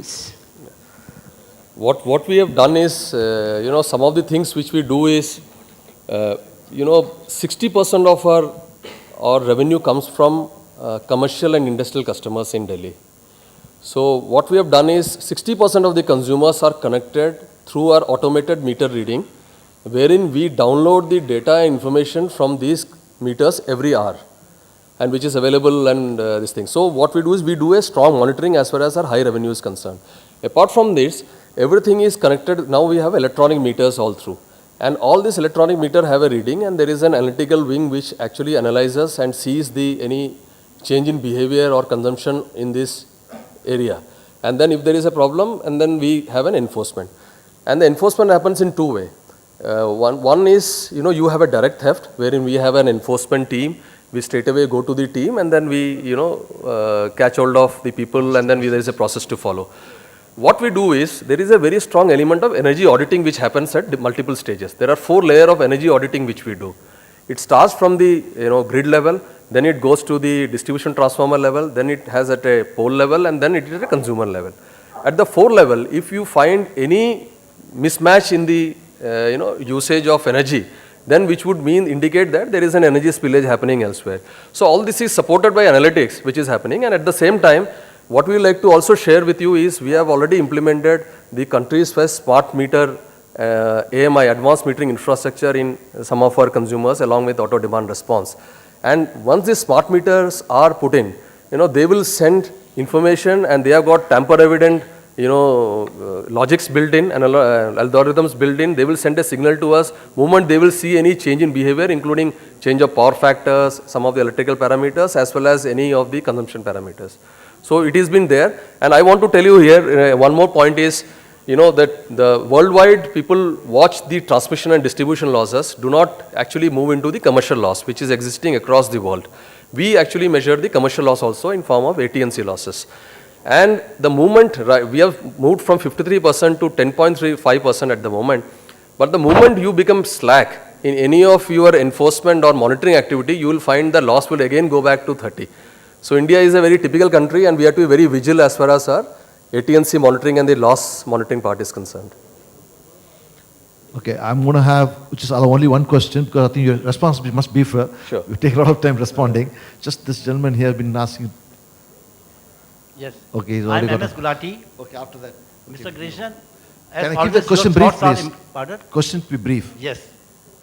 please. What we have done is, some of the things which we do is, 60% of our revenue comes from commercial and industrial customers in Delhi. So what we have done is 60% of the consumers are connected through our automated meter reading, wherein we download the data information from these meters every hour, and which is available and this thing. So what we do is we do a strong monitoring as far as our high revenue is concerned. Apart from this, everything is connected. Now we have electronic meters all through. And all this electronic meter have a reading, and there is an analytical wing which actually analyzes and sees any change in behavior or consumption in this area. And then if there is a problem, and then we have an enforcement. And the enforcement happens in two ways. One is, you have a direct theft, wherein we have an enforcement team. We straight away go to the team, and then we, catch hold of the people, and then there is a process to follow. What we do is, there is a very strong element of energy auditing which happens at the multiple stages. There are 4 layers of energy auditing which we do. It starts from the grid level, then it goes to the distribution transformer level, then it has at a pole level, and then it is at a consumer level. At the 4 level, if you find any mismatch in the usage of energy, then which would indicate that there is an energy spillage happening elsewhere. So all this is supported by analytics which is happening, and at the same time, what we like to also share with you is we have already implemented the country's first smart meter AMI, advanced metering infrastructure in some of our consumers along with auto demand response. And once these smart meters are put in, they will send information, and they have got tamper evident logics built in and algorithms built in. They will send a signal to us moment they will see any change in behavior, including change of power factors, some of the electrical parameters, as well as any of the consumption parameters. So it has been there, and I want to tell you here one more point is, that the worldwide people watch the transmission and distribution losses, do not actually move into the commercial loss which is existing across the world. We actually measure the commercial loss also in form of AT&C losses. And the movement, we have moved from 53% to 10.35% at the moment, but the moment you become slack in any of your enforcement or monitoring activity, you will find the loss will again go back to 30. So India is a very typical country, and we have to be very vigilant as far as our AT&C monitoring and the loss monitoring part is concerned. Okay, I'm going to have, which is only one question, because I think your response must be fair. Sure. You take a lot of time responding. Just this gentleman here has been asking. Yes. Okay, he's I'm already MS Gulati. Okay, after that. Mr. Grishan, Can I keep the question brief, please? Pardon? Question be brief. Yes.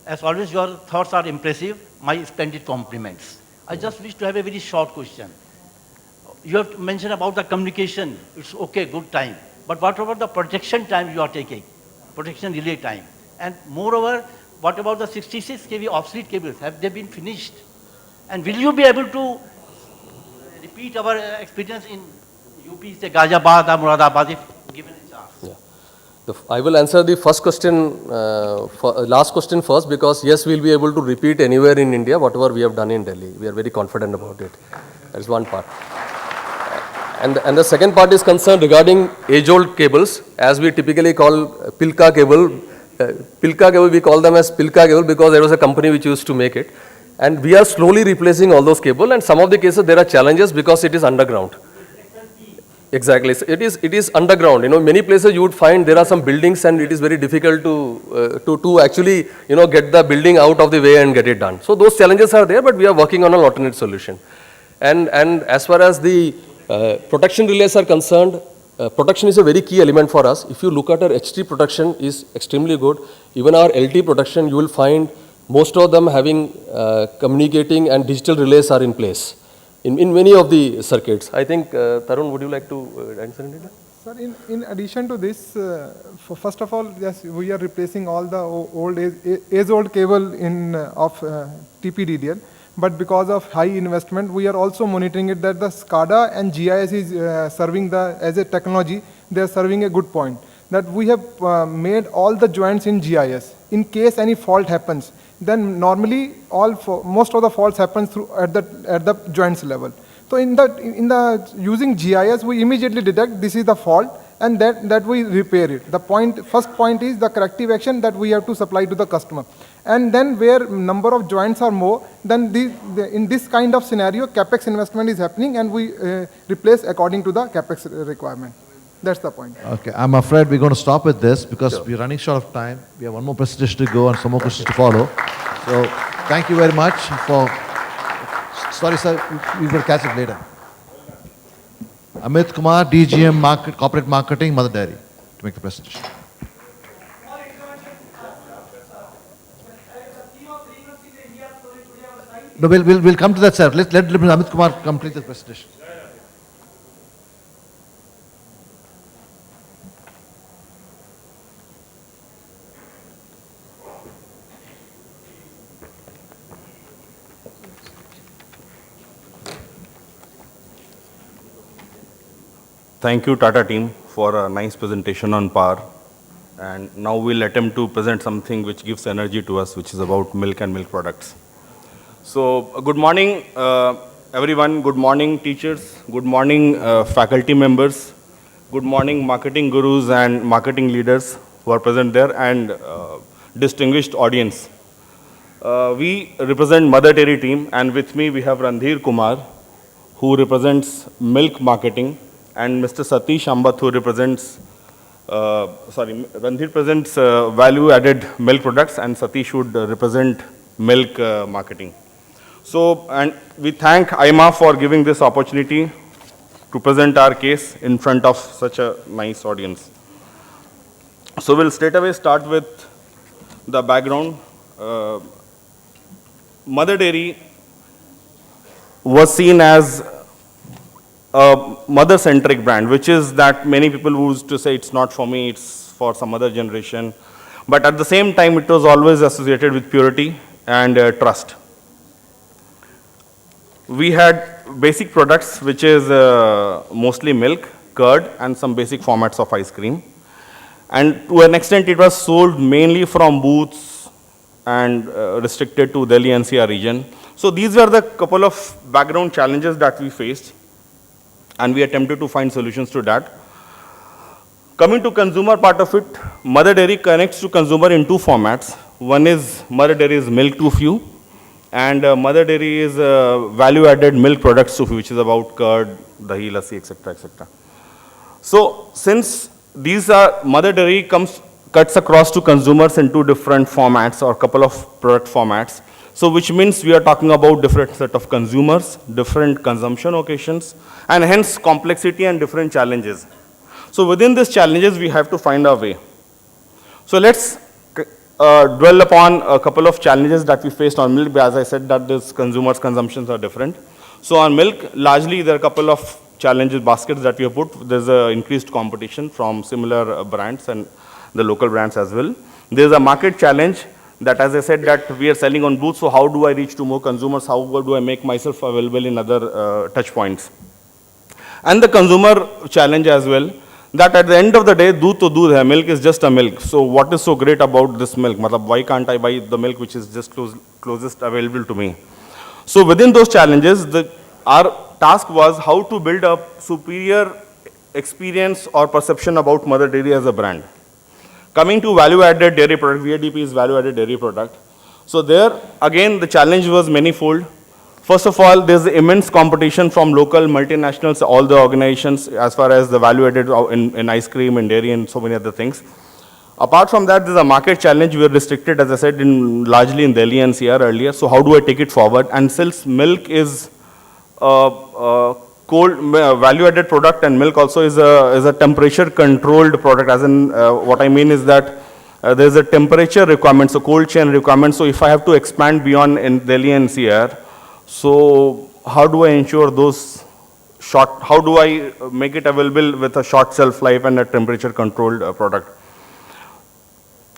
As always, your thoughts are impressive. My splendid compliments. I just wish to have a very short question. You have mentioned about the communication. It's okay, good time. But what about the projection time you are taking? Projection relay time. And moreover, what about the 66 kV obsolete cables? Have they been finished? And will you be able to repeat our experience in UP, say Ghaziabad or Muradabad, if given a chance? Yeah. I will answer the first question, last question first, because yes, we will be able to repeat anywhere in India whatever we have done in Delhi. We are very confident about it. That is one part. And the second part is concerned regarding age-old cables, as we typically call Pilka cable. Pilka cable, we call them as Pilka cable because there was a company which used to make it. And we are slowly replacing all those cables, and some of the cases there are challenges because it is underground. Exactly. So it is underground. Many places you would find there are some buildings, and it is very difficult to actually get the building out of the way and get it done. So those challenges are there, but we are working on an alternate solution. And as far as the protection relays are concerned, protection is a very key element for us. If you look at our HT protection is extremely good. Even our LT protection, you will find most of them having communicating and digital relays are in place in many of the circuits. I think, Tarun, would you like to answer it? Sir, in addition to this, first of all, yes, we are replacing all the age-old cable of TPDDL. But because of high investment, we are also monitoring it that the SCADA and GIS is serving as a technology, they are serving a good point. That we have made all the joints in GIS. In case any fault happens, then normally most of the faults happen at the joints level. So in the using GIS, we immediately detect this is the fault, and that we repair it. First point is the corrective action that we have to supply to the customer. And then where number of joints are more, then in this kind of scenario, CapEx investment is happening, and we replace according to the CapEx requirement. That's the point. Okay, I'm afraid we're going to stop with this because we're running short of time. We have one more presentation to go and some more questions to follow. So, thank you very much for... Sorry, sir, we will catch up later. Amit Kumar, DGM Corporate Marketing, Mother Dairy, to make the presentation. No, we'll come to that, sir. Let Amit Kumar complete the presentation. Thank you, Tata team, for a nice presentation on power. And now we'll attempt to present something which gives energy to us, which is about milk and milk products. So, good morning, everyone. Good morning, teachers. Good morning, faculty members. Good morning, marketing gurus and marketing leaders who are present there, and distinguished audience. We represent Mother Dairy team, and with me we have Randhir Kumar, who represents milk marketing, and Mr. Satish Ambat, who represents, Randhir presents value-added milk products, and Satish would represent milk marketing. So, and we thank IMA for giving this opportunity to present our case in front of such a nice audience. So, we'll straight away start with the background. Mother Dairy was seen as a mother-centric brand, which is that many people used to say it's not for me, it's for some other generation. But at the same time, it was always associated with purity and trust. We had basic products, which is mostly milk, curd, and some basic formats of ice cream. And to an extent, it was sold mainly from booths and restricted to Delhi NCR region. So these were the couple of background challenges that we faced, and we attempted to find solutions to that. Coming to consumer part of it, Mother Dairy connects to consumer in two formats. One is Mother Dairy's milk to few, and Mother Dairy is value-added milk products to few, which is about curd, dahi, lassi, etc., etc. So since these are, Mother Dairy cuts across to consumers in two different formats or couple of product formats. So which means we are talking about different set of consumers, different consumption occasions, and hence complexity and different challenges. So within these challenges, we have to find our way. So let's dwell upon a couple of challenges that we faced on milk. As I said, that this consumers' consumptions are different. So on milk, largely there are a couple of challenges, baskets that we have put. There's increased competition from similar brands and the local brands as well. There's a market challenge that, as I said, that we are selling on booths. So how do I reach to more consumers? How do I make myself available in other touch points? And the consumer challenge as well, that at the end of the day, doodh to doodh hai, milk is just a milk. So what is so great about this milk? Matlab, why can't I buy the milk which is just closest available to me? So within those challenges, our task was how to build a superior experience or perception about Mother Dairy as a brand. Coming to value-added dairy product, VADP is value-added dairy product. So there, again, the challenge was manifold. First of all, there's immense competition from local multinationals, all the organizations, as far as the value-added in ice cream and dairy and so many other things. Apart from that, there's a market challenge. We are restricted, as I said, largely in Delhi NCR earlier. So how do I take it forward? And since milk is cold value-added product, and milk also is a temperature-controlled product. As in, what I mean is that there's a temperature requirement, so cold chain requirement. So if I have to expand beyond in Delhi NCR, so how do I ensure those how do I make it available with a short shelf life and a temperature-controlled product?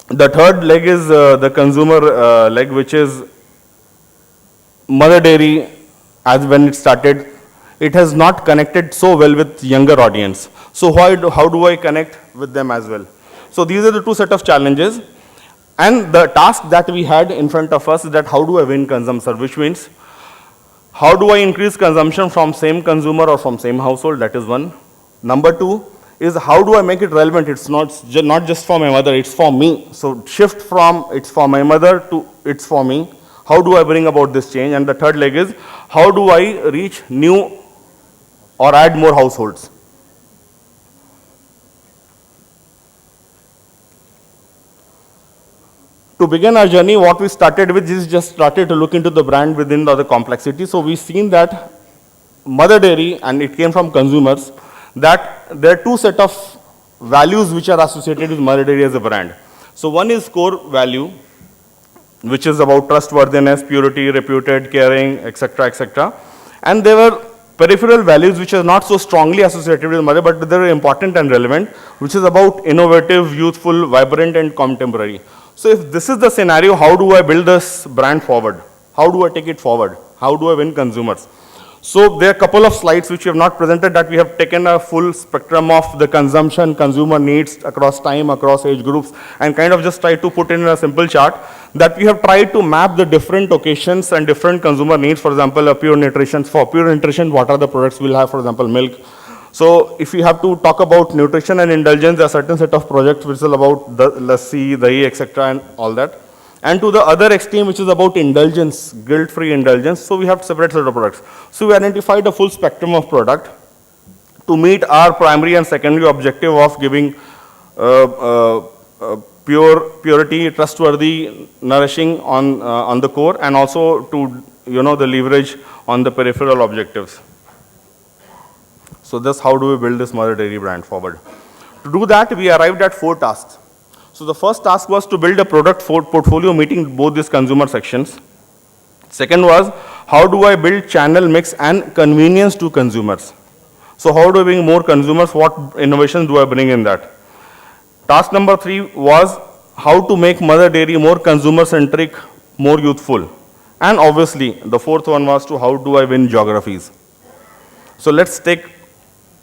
The third leg is the consumer leg, which is Mother Dairy, as when it started, it has not connected so well with younger audience. So how do I connect with them as well? So these are the two set of challenges. And the task that we had in front of us is that how do I win consumption, which means how do I increase consumption from same consumer or from same household? That is one. Number two is how do I make it relevant? It's not just for my mother, it's for me. So shift from it's for my mother to it's for me. How do I bring about this change? And the third leg is how do I reach new or add more households? to begin our journey, what we started with is just started to look into the brand within the complexity. So we've seen that Mother Dairy, and it came from consumers, that there are two set of values which are associated with Mother Dairy as a brand. So one is core value, which is about trustworthiness, purity, reputed, caring, etc., etc. And there were peripheral values which are not so strongly associated with Mother, but they're important and relevant, which is about innovative, youthful, vibrant, and contemporary. So if this is the scenario, how do I build this brand forward? How do I take it forward? How do I win consumers? So there are a couple of slides which we have not presented, that we have taken a full spectrum of the consumption, consumer needs across time, across age groups, and kind of just try to put in a simple chart that we have tried to map the different occasions and different consumer needs. For example, a pure nutrition. For pure nutrition, what are the products we'll have? For example, milk. So if you have to talk about nutrition and indulgence, there are certain set of projects which is about the lassi, dahi, etc., and all that. And to the other extreme, which is about indulgence, guilt-free indulgence, so we have separate set of products. So we identified a full spectrum of product to meet our primary and secondary objective of giving purity, trustworthy, nourishing on the core, and also to the leverage on the peripheral objectives. So this, how do we build this Mother Dairy brand forward? To do that, we arrived at 4 tasks. So the first task was to build a product portfolio meeting both these consumer sections. Second was, how do I build channel mix and convenience to consumers? So how do I bring more consumers? What innovations do I bring in that? Task number 3 was how to make Mother Dairy more consumer-centric, more youthful. And obviously, the 4th one was to how do I win geographies? So let's take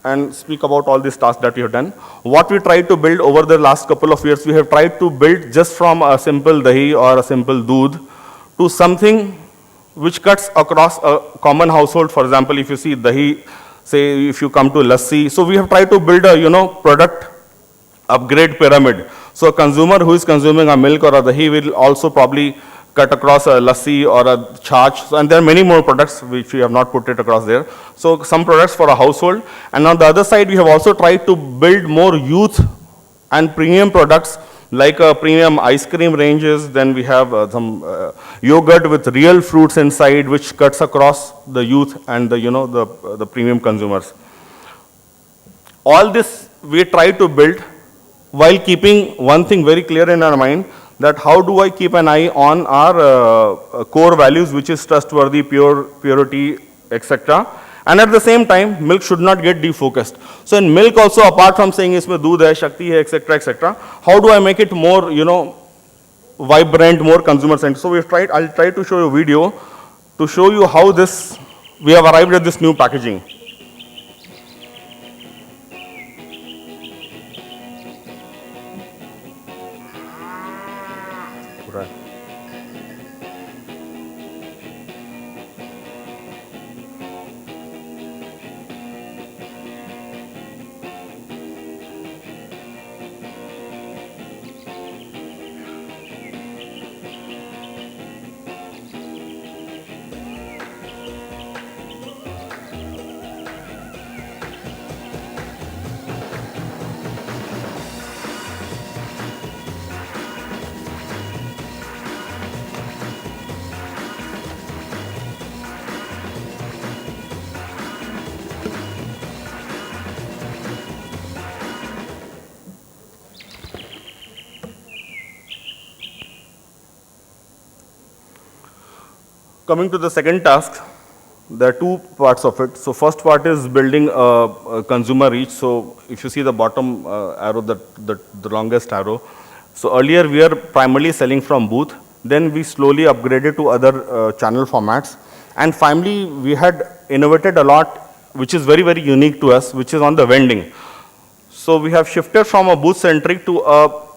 and speak about all these tasks that we have done. What we tried to build over the last couple of years, we have tried to build just from a simple dahi or a simple doodh to something which cuts across a common household. For example, if you see dahi, say if you come to lassi, so we have tried to build a product upgrade pyramid. So a consumer who is consuming a milk or a dahi will also probably cut across a lassi or a chach. So, and there are many more products which we have not put it across there. So some products for a household. And on the other side, we have also tried to build more youth and premium products like premium ice cream ranges. Then we have some yogurt with real fruits inside, which cuts across the youth and the premium consumers. All this we try to build while keeping one thing very clear in our mind, that how do I keep an eye on our core values, which is trustworthy, purity, etc. And at the same time, milk should not get defocused. So in milk also, apart from saying isme doodh hai, shakti hai, etc., etc., how do I make it more, vibrant, more consumer-centric? So I'll try to show you a video to show you how we have arrived at this new packaging. Coming to the second task, there are 2 parts of it. So first part is building a consumer reach. So if you see the bottom arrow, the longest arrow. So earlier we were primarily selling from booth. Then we slowly upgraded to other channel formats. And finally, we had innovated a lot, which is very, very unique to us, which is on the vending. So we have shifted from a booth-centric to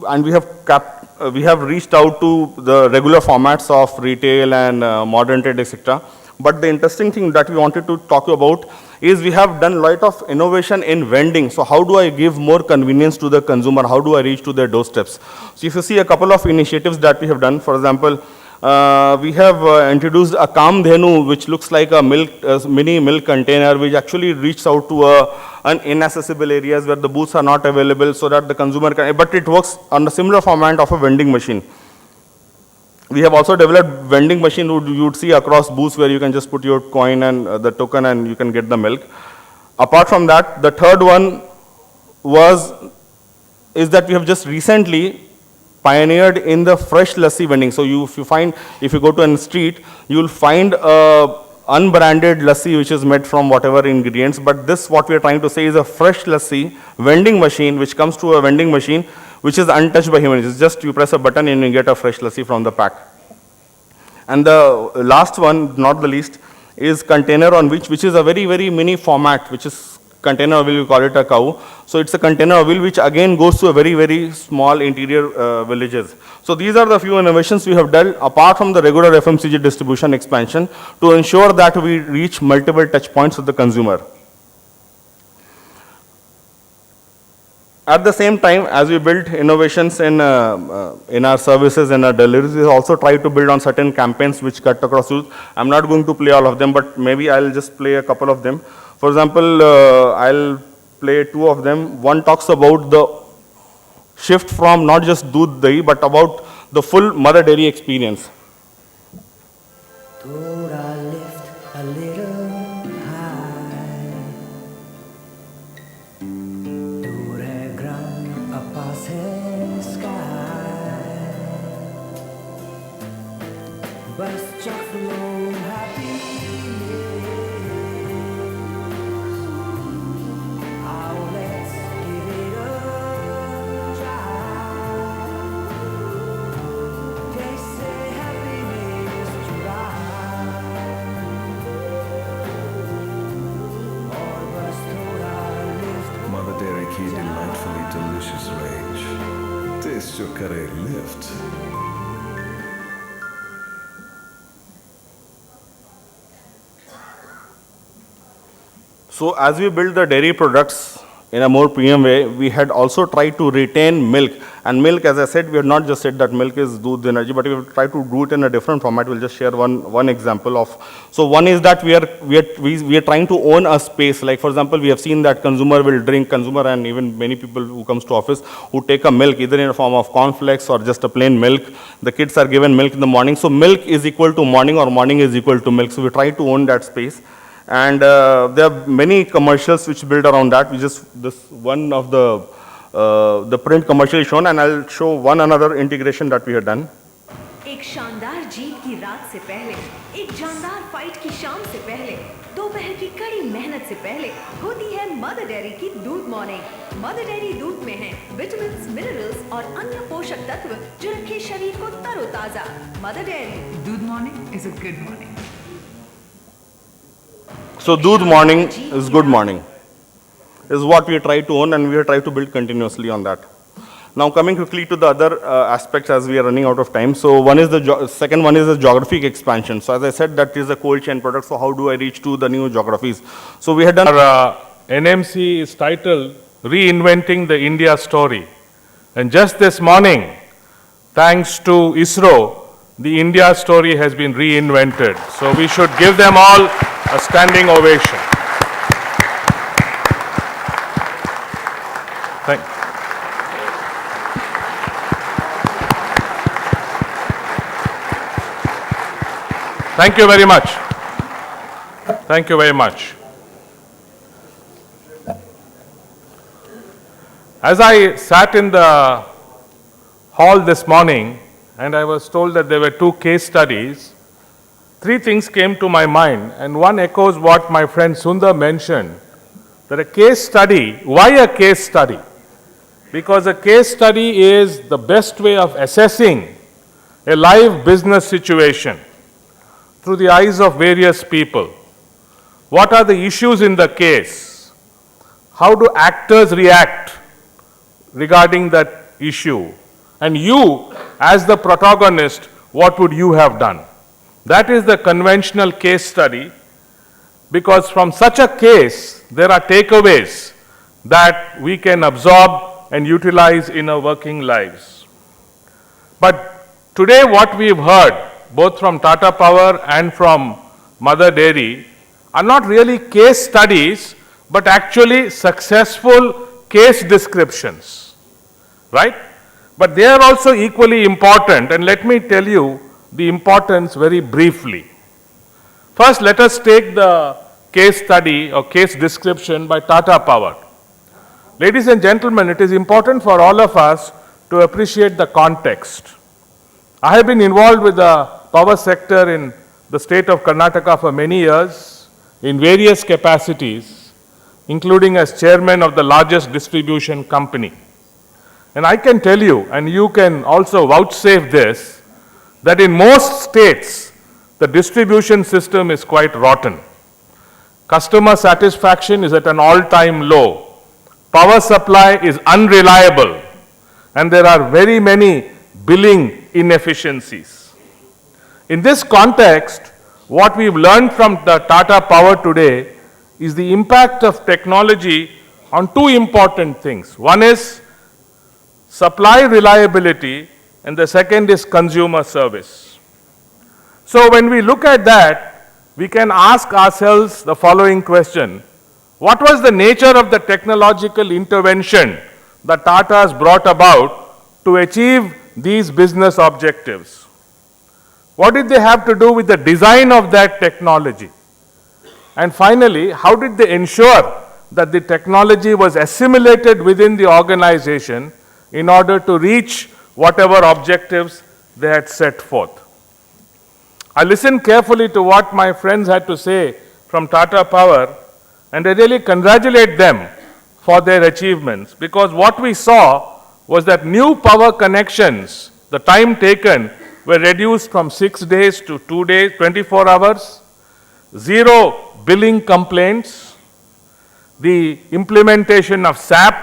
and we have reached out to the regular formats of retail and modern trade, etc. But the interesting thing that we wanted to talk about is we have done a lot of innovation in vending. So how do I give more convenience to the consumer? How do I reach to their doorsteps? So if you see a couple of initiatives that we have done, for example, we have introduced a Kamdhenu, which looks like a mini milk container, which actually reaches out to inaccessible areas where the booths are not available, so that the consumer can, but it works on a similar format of a vending machine. We have also developed vending machine you would see across booths where you can just put your coin and the token and you can get the milk. Apart from that, the third one is that we have just recently pioneered in the fresh lassi vending. So if you go to a street, you will find a unbranded lassi which is made from whatever ingredients, but this what we are trying to say is a fresh lassi vending machine which comes to a vending machine which is untouched by humans. It's just you press a button and you get a fresh lassi from the pack. And the last one, not the least, is container on which is a very, very mini format, which is container wheel, we call it a cow. So it's a container wheel which again goes to a very, very small interior villages. So these are the few innovations we have done apart from the regular FMCG distribution expansion to ensure that we reach multiple touch points with the consumer. At the same time, as we build innovations in our services and our deliveries, we also try to build on certain campaigns which cut across youth. I'm not going to play all of them, but maybe I'll just play a couple of them. For example, I'll play two of them. One talks about the shift from not just doodh dahi, but about the full mother dairy experience. Thought I lift a little high. दूर है ग्राम पास है sky. बस check flow happiness. Oh, let's give it a try. They say happiness July. और बस थोड़ा lift. Mother Dairy की delightfully delicious range. Taste जो करे lift. So as we build the dairy products in a more premium way, we had also tried to retain milk. And milk, as I said, we have not just said that milk is doodh energy, but we have tried to do it in a different format. We'll just share one example of. So one is that we are trying to own a space. Like for example, we have seen that consumer and even many people who comes to office who take a milk either in a form of cornflakes or just a plain milk. The kids are given milk in the morning. So milk is equal to morning or morning is equal to milk. So we try to own that space. And there are many commercials which build around that. This one of the print commercial is shown, and I'll show one another integration that we have done. एक शानदार जीत की रात से पहले, एक जानदार fight की शाम से पहले, दोपहर की कड़ी मेहनत से पहले होती है मदर डेयरी की दूध मॉर्निंग। मदर डेयरी दूध में है विटामिन्स, मिनरल्स और अन्य पोषक तत्व जो रखे शरीर को तरोताजा। Mother dairy Good morning is a good morning. So doodh morning is good morning, is what we try to own, and we try to build continuously on that. Now coming quickly to the other aspects as we are running out of time. So second one is the geographic expansion. So as I said, that is a cold chain product. So how do I reach to the new geographies? So we had done. Our NMC is titled Reinventing the India Story. And just this morning, thanks to ISRO, the India story has been reinvented. So we should give them all a standing ovation. Thank you very much. Thank you very much. As I sat in the hall this morning and I was told that there were 2 case studies, 3 things came to my mind, and one echoes what my friend Sundar mentioned, that a case study, why a case study? Because a case study is the best way of assessing a live business situation through the eyes of various people. What are the issues in the case? How do actors react regarding that issue? And you, as the protagonist, what would you have done? That is the conventional case study, because from such a case, there are takeaways that we can absorb and utilize in our working lives. But today what we've heard, both from Tata Power and from Mother Dairy, are not really case studies, but actually successful case descriptions, right? But they are also equally important, and let me tell you the importance very briefly. First, let us take the case study or case description by Tata Power. Ladies and gentlemen, it is important for all of us to appreciate the context. I have been involved with the power sector in the state of Karnataka for many years in various capacities, including as chairman of the largest distribution company. And I can tell you, and you can also vouchsafe this, that in most states, the distribution system is quite rotten. Customer satisfaction is at an all-time low. Power supply is unreliable, and there are very many billing inefficiencies. In this context, what we've learned from the Tata Power today is the impact of technology on two important things. One is supply reliability, and the second is consumer service. So when we look at that, we can ask ourselves the following question: what was the nature of the technological intervention that Tata's brought about to achieve these business objectives? What did they have to do with the design of that technology? And finally, how did they ensure that the technology was assimilated within the organization in order to reach whatever objectives they had set forth? I listened carefully to what my friends had to say from Tata Power, and I really congratulate them for their achievements, because what we saw was that new power connections, the time taken, were reduced from 6 days to 2 days, 24 hours, zero billing complaints, the implementation of SAP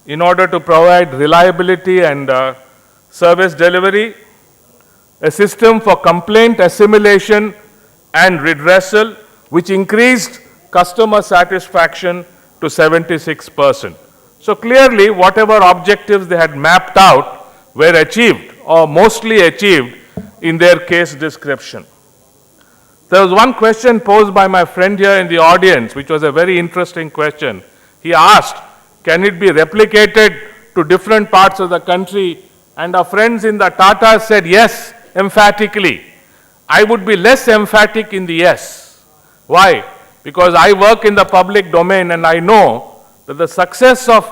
in order to provide reliability and service delivery, a system for complaint assimilation and redressal, which increased customer satisfaction to 76%. So clearly, whatever objectives they had mapped out were achieved or mostly achieved in their case description. There was one question posed by my friend here in the audience, which was a very interesting question. He asked, can it be replicated to different parts of the country? And our friends in the Tata said yes, emphatically. I would be less emphatic in the yes. Why? Because I work in the public domain and I know that the success of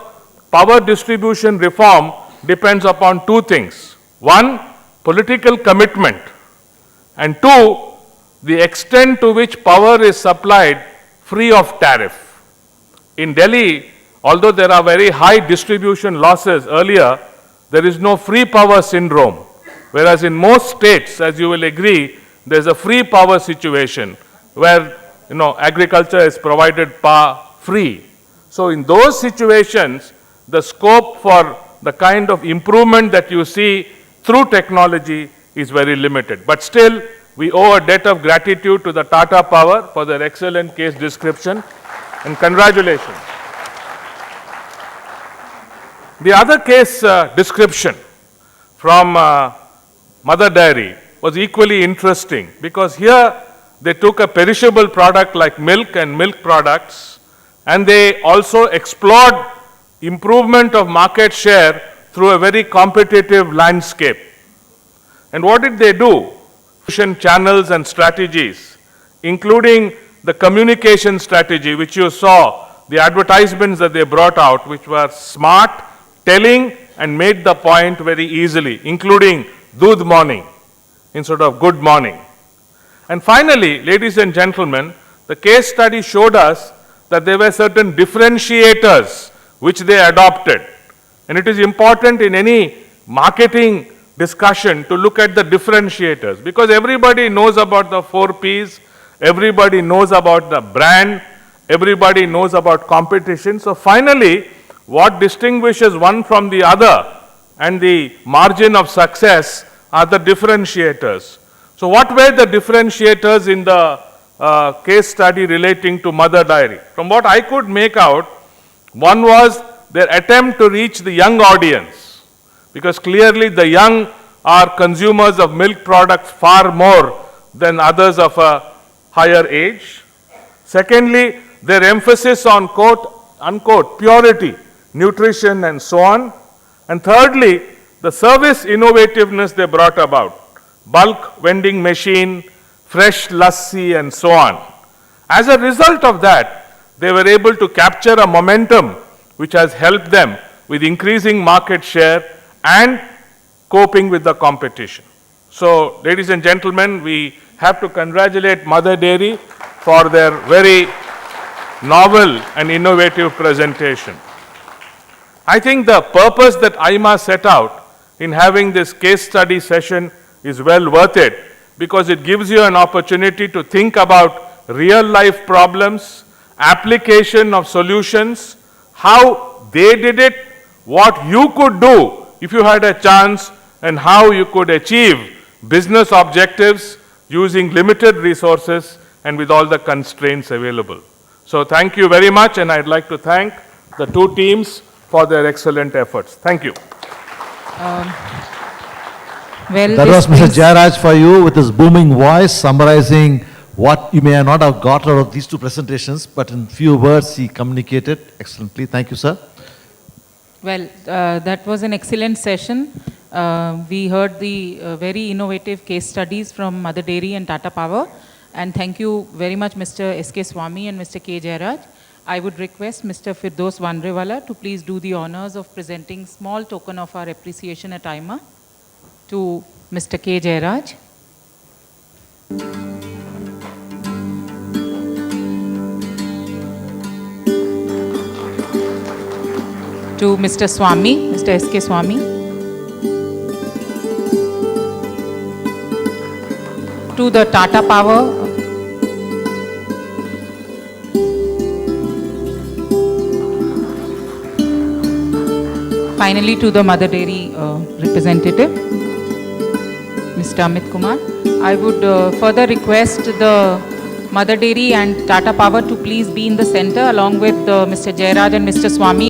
power distribution reform depends upon two things. One, political commitment, and two, the extent to which power is supplied free of tariff. In Delhi, although there are very high distribution losses earlier, there is no free power syndrome. Whereas in most states, as you will agree, there's a free power situation where agriculture is provided power free. So in those situations, the scope for the kind of improvement that you see through technology is very limited. But still, we owe a debt of gratitude to the Tata Power for their excellent case description, and congratulations. The other case description from Mother Dairy was equally interesting, because here they took a perishable product like milk and milk products, and they also explored improvement of market share through a very competitive landscape. And what did they do? Channels and strategies, including the communication strategy, which you saw, the advertisements that they brought out, which were smart, telling, and made the point very easily, including Doodh morning instead of good morning. And finally, ladies and gentlemen, the case study showed us that there were certain differentiators which they adopted. And it is important in any marketing discussion to look at the differentiators, because everybody knows about the 4 Ps, everybody knows about the brand, everybody knows about competition. So finally, what distinguishes one from the other and the margin of success are the differentiators. So what were the differentiators in the case study relating to Mother Dairy? From what I could make out, one was their attempt to reach the young audience, because clearly the young are consumers of milk products far more than others of a higher age. Secondly, their emphasis on quote unquote purity, nutrition, and so on. And thirdly, the service innovativeness they brought about. bulk vending machine, fresh lassi, and so on. As a result of that, they were able to capture a momentum which has helped them with increasing market share and coping with the competition. So, ladies and gentlemen, we have to congratulate Mother Dairy for their very novel and innovative presentation. I think the purpose that IMA set out in having this case study session is well worth it, because it gives you an opportunity to think about real life problems, application of solutions, how they did it, what you could do if you had a chance, and how you could achieve business objectives using limited resources and with all the constraints available. So thank you very much, and I'd like to thank the two teams for their excellent efforts. Thank you. Well, That this was Mr. brings- Jayaraj for you with his booming voice summarizing what you may not have got out of these two presentations, but in few words he communicated excellently. Thank you, sir. Well, that was an excellent session. We heard the very innovative case studies from Mother Dairy and Tata Power. And thank you very much, Mr. S.K. Swami and Mr. K. Jayaraj. I would request Mr. Firdaus Vandrewala to please do the honors of presenting small token of our appreciation at IMA to Mr. K. Jayaraj. To Mr. Swami, Mr. S.K. Swami. To the Tata Power. Finally, to the Mother Dairy representative, Mr. Amit Kumar. I would further request the Mother Dairy and Tata Power to please be in the center along with Mr. Jayaraj and Mr. Swami.